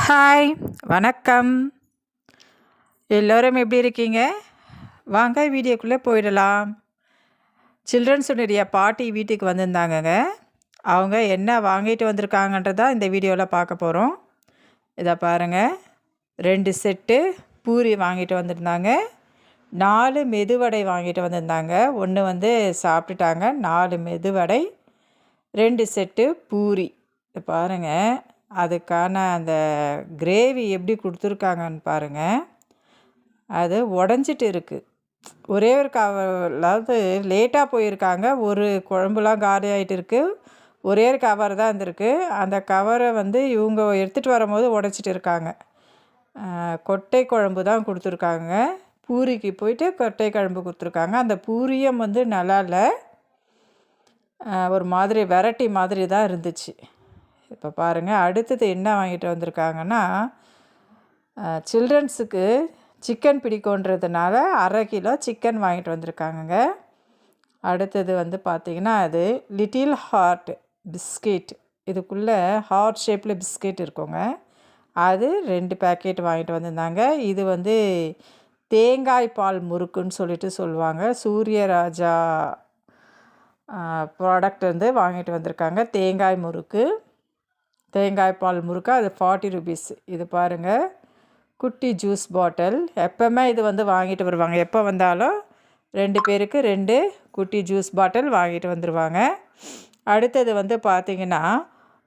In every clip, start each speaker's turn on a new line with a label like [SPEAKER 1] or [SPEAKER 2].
[SPEAKER 1] Hi, வணக்கம். எல்லோரும் எப்படி இருக்கீங்க? வாங்க வீடியோக்குள்ளே போயிடலாம். சில்ட்ரன்ஸுடைய பாட்டி வீட்டுக்கு வந்திருந்தாங்கங்க. அவங்க என்ன வாங்கிட்டு வந்திருக்காங்கன்றதான் இந்த வீடியோவில் பார்க்க போகிறோம். இதை பாருங்கள், 2 செட்டு பூரி வாங்கிட்டு வந்திருந்தாங்க, 4 மெதுவடை வாங்கிட்டு வந்திருந்தாங்க. ஒன்று வந்து சாப்பிட்டுட்டாங்க. 4 மெதுவடை, 2 செட்டு பூரி. இதை பாருங்கள், அதுக்கான அந்த கிரேவி எப்படி கொடுத்துருக்காங்கன்னு பாருங்கள். அது உடஞ்சிட்டு இருக்குது. ஒரே ஒரு அதாவது லேட்டாக போயிருக்காங்க. ஒரு குழம்புலாம் காலி ஆகிட்டு இருக்குது. ஒரே ஒரு கவர் தான் இருந்திருக்கு. அந்த கவரை வந்து இவங்க எடுத்துகிட்டு வரும்போது உடச்சிட்டு இருக்காங்க. கொட்டை குழம்பு தான் கொடுத்துருக்காங்க. பூரிக்கு போயிட்டு கொட்டை குழம்பு கொடுத்துருக்காங்க. அந்த பூரியும் வந்து நல்லா இல்லை, ஒரு மாதிரி வெரைட்டி மாதிரி தான் இருந்துச்சு. இப்போ பாருங்கள், அடுத்தது என்ன வாங்கிட்டு வந்திருக்காங்கன்னா, சில்ட்ரன்ஸுக்கு சிக்கன் பிடிக்குன்றதுனால 1/2 கிலோ சிக்கன் வாங்கிட்டு வந்திருக்காங்கங்க. அடுத்தது வந்து பார்த்திங்கன்னா, அது லிட்டில் ஹார்ட் பிஸ்கெட். இதுக்குள்ளே ஹார்ட் ஷேப்பில் பிஸ்கெட் இருக்குங்க. அது 2 பேக்கெட் வாங்கிட்டு வந்திருந்தாங்க. இது வந்து தேங்காய் பால் முறுக்குன்னு சொல்லிட்டு சொல்லுவாங்க. சூரியராஜா ப்ராடக்ட் வந்து வாங்கிட்டு வந்திருக்காங்க. தேங்காய் முறுக்கு, தேங்காய் பால் முறுக்கு. அது 40 ருபீஸ். இது பாருங்கள், குட்டி ஜூஸ் பாட்டில். எப்போவுமே இது வந்து வாங்கிட்டு வருவாங்க. எப்போ வந்தாலும் 2 பேருக்கு 2 குட்டி ஜூஸ் பாட்டில் வாங்கிட்டு வந்துடுவாங்க. அடுத்தது வந்து பார்த்திங்கன்னா,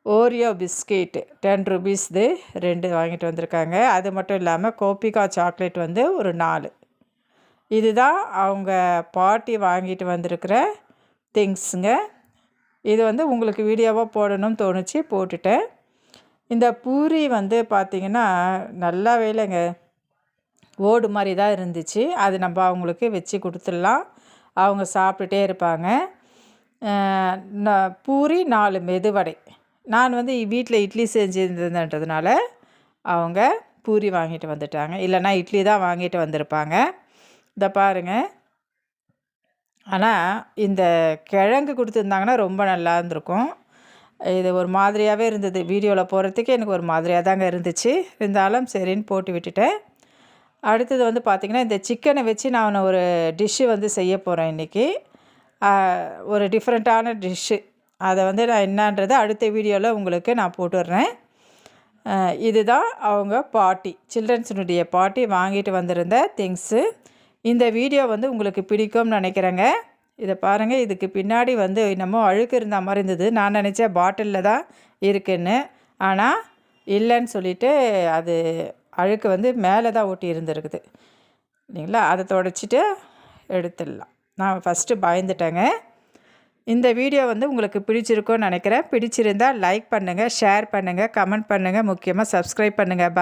[SPEAKER 1] ஓரியோ பிஸ்கெட் 10 ருபீஸ்து 2 வாங்கிட்டு வந்திருக்காங்க. அது மட்டும் இல்லாமல் கோபிகா சாக்லேட் வந்து ஒரு 4. இதுதான் அவங்க பாட்டி வாங்கிட்டு வந்திருக்கிற திங்ஸுங்க. இது வந்து உங்களுக்கு வீடியோவாக போடணும்னு தோணுச்சு, போட்டுட்டேன். இந்த பூரி வந்து பார்த்திங்கன்னா, நல்லா வேலைங்க, ஓடு மாதிரி தான் இருந்துச்சு. அது நம்ம அவங்களுக்கு வச்சு கொடுத்துடலாம், அவங்க சாப்பிட்டுட்டே இருப்பாங்க. பூரி 4 மெதுவடை. நான் வந்து வீட்டில் இட்லி செஞ்சுருந்ததுன்றதுனால அவங்க பூரி வாங்கிட்டு வந்துட்டாங்க. இல்லைனா இட்லி தான் வாங்கிட்டு வந்திருப்பாங்க. இதை பாருங்கள். ஆனால் இந்த கிழங்கு கொடுத்துருந்தாங்கன்னா ரொம்ப நல்லா இருந்திருக்கும். இது ஒரு மாதிரியாகவே இருந்தது. வீடியோவில் போகிறதுக்கு எனக்கு ஒரு மாதிரியாக தாங்க இருந்துச்சு. இருந்தாலும் சரின்னு போட்டு விட்டுட்டேன். அடுத்தது வந்து பார்த்திங்கன்னா, இந்த சிக்கனை வச்சு நான் ஒரு டிஷ்ஷு வந்து செய்ய போகிறேன் இன்றைக்கி. ஒரு டிஃப்ரெண்ட்டான டிஷ்ஷு. அதை வந்து நான் என்னன்றதை அடுத்த வீடியோவில் உங்களுக்கு நான் போட்டுடுறேன். இதுதான் அவங்க பாட்டி, சில்ட்ரன்ஸினுடைய பாட்டி வாங்கிட்டு வந்திருந்த திங்ஸு. இந்த வீடியோ வந்து உங்களுக்கு பிடிக்கும்னு நினைக்கிறேங்க. இதை பாருங்கள், இதுக்கு பின்னாடி வந்து என்னமோ அழுக்கு இருந்த மாதிரி இருந்தது. நான் நினச்சேன் பாட்டிலில் தான் இருக்குன்னு, ஆனால் இல்லைன்னு சொல்லிவிட்டு அது அழுக்கு வந்து மேலே தான் ஒட்டி இருந்துருக்குது இல்லைங்களா. அதை துடைச்சிட்டு எடுத்துடலாம். நான் ஃபஸ்ட்டு பயந்துட்டேங்க. இந்த வீடியோ வந்து உங்களுக்கு பிடிச்சிருக்கும்னு நினைக்கிறேன். பிடிச்சிருந்தால் லைக் பண்ணுங்கள், ஷேர் பண்ணுங்கள், கமெண்ட் பண்ணுங்கள், முக்கியமாக சப்ஸ்கிரைப் பண்ணுங்கள்.